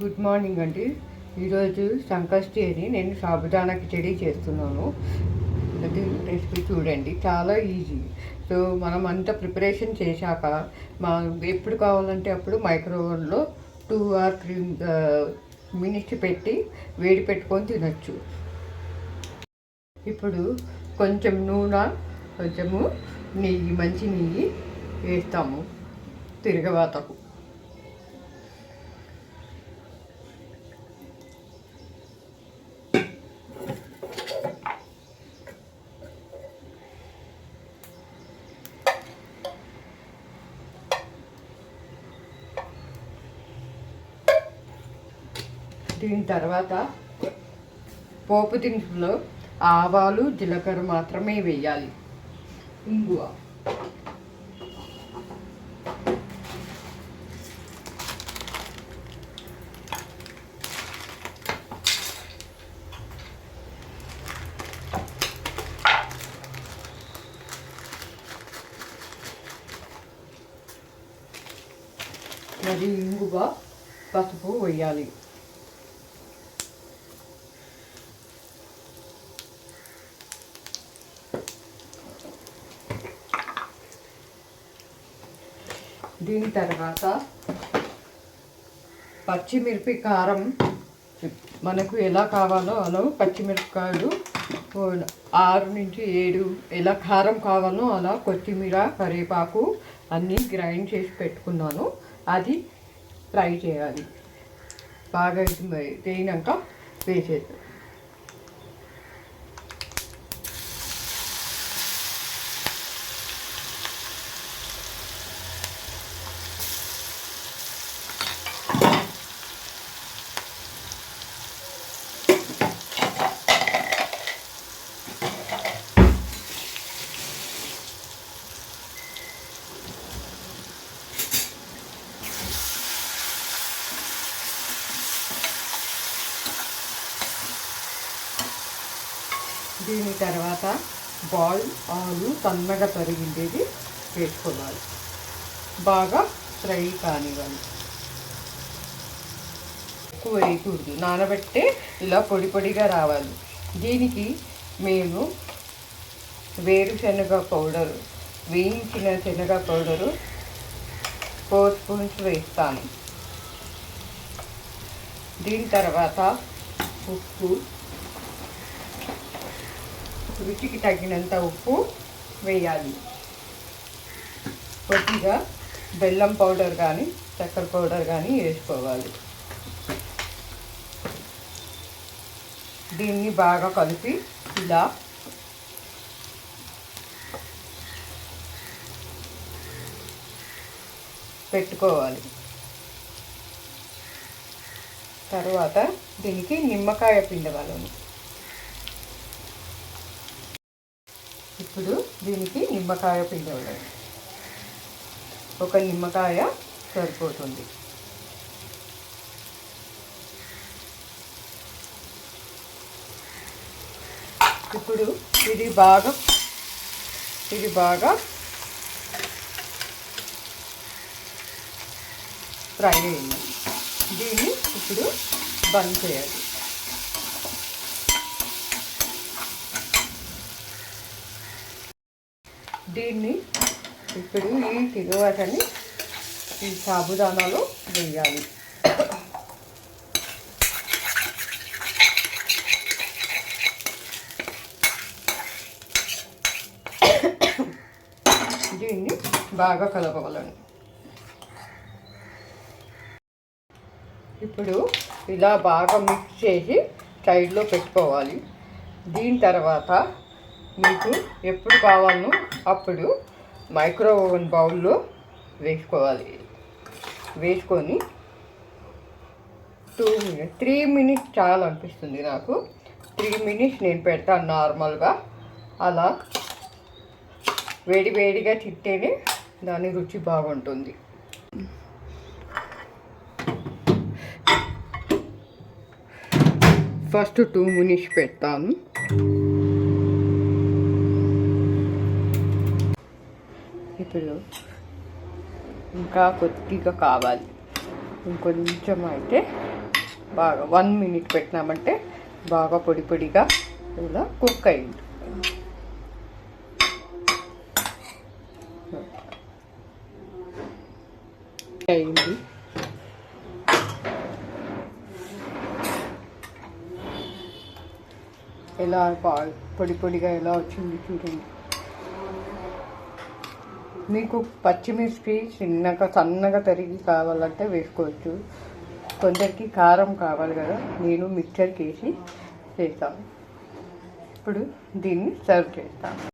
Good morning అండి. ఈరోజు సంకష్టి అని నేను సాబుదానా కిచడీ చేస్తున్నాను. అది రెసిపీ చూడండి, చాలా ఈజీ. సో మనం అంతా ప్రిపరేషన్ చేశాక ఎప్పుడు కావాలంటే అప్పుడు మైక్రోవేవ్లో 2 or 3 మినిట్స్ పెట్టి వేడి పెట్టుకొని తినచ్చు. ఇప్పుడు కొంచెం నూనె, కొంచెము నెయ్యి, మంచి నెయ్యి వేస్తాము తిరగవాతకు. దీని తర్వాత పోపు దినుసులో ఆవాలు, జీలకర్ర మాత్రమే వేయాలి. ఇంగువ, మరి ఇంగువ, పసుపు వేయాలి. దీని తర్వాత పచ్చిమిరపి కారం మనకు ఎలా కావాలో అలా పచ్చిమిరపకాయలు 6 నుంచి 7 ఎలా కారం కావాలో అలా కొత్తిమీర, కరివేపాకు అన్నీ గ్రైండ్ చేసి పెట్టుకున్నాను. అది ఫ్రై చేయాలి. బాగా వేయినాక వేసేది. దీని తర్వాత బాయిల్ ఆలు సన్నగా తరిగిండేది వేసుకోవాలి. బాగా ఫ్రై కానివ్వాలి. ఎక్కువ వేయకూడదు, నానబెట్టే ఇలా పొడి పొడిగా రావాలి. దీనికి మేము వేరుశనగ పౌడరు, వేయించిన శనగ పౌడరు 4 స్పూన్స్ వేస్తాను. దీని తర్వాత ఉప్పు, రుచికి తగినంత ఉప్పు వేయాలి. కొద్దిగా బెల్లం పౌడర్ కానీ చక్కెర పౌడర్ కానీ వేసుకోవాలి. దీన్ని బాగా కలిపి ఇలా పెట్టుకోవాలి. తర్వాత దీనికి నిమ్మకాయ పిండవలను. ఇప్పుడు దీనికి నిమ్మకాయ పిండవలను. ఒక నిమ్మకాయ సరిపోతుంది. ఇప్పుడు ఇది బాగా ఫ్రై అయింది. దీన్ని ఇప్పుడు బంద్ చేయాలి. దీన్ని ఇప్పుడు ఈ తిరువాతని ఈ సాబుదానాలో వేయాలి. దీన్ని బాగా కలపాలని. ఇప్పుడు ఇలా బాగా మిక్స్ చేసి సైడ్లో పెట్టుకోవాలి. దీని తర్వాత మీకు ఎప్పుడు కావాలో అప్పుడు మైక్రోవేవ్ బౌల్లో వేసుకోవాలి. వేసుకొని 3 మినిట్స్ చాలా అనిపిస్తుంది నాకు. 3 మినిట్స్ నేను పెడతాను నార్మల్గా. అలా వేడిగా తింటేనే దాని రుచి బాగుంటుంది. ఫస్ట్ 2 మినిట్స్ పెడతాను. ఇప్పుడు ఇంకా కొద్దిగా కావాలి. ఇంకొంచెం అయితే బాగా 1 మినిట్ పెట్టినామంటే బాగా పొడి పొడిగా ఇలా కుక్ అయింది. అయింది. ఎలా పొడి పొడిగా ఎలా వచ్చింది చూడండి. మీకు పచ్చిమిర్చి సన్నగా తరిగి కావాలంటే వేసుకోవచ్చు. కొందరికి కారం కావాలి కదా, నేను మిక్చర్కి వేసి చేస్తాను. ఇప్పుడు దీన్ని సర్వ్ చేస్తాను.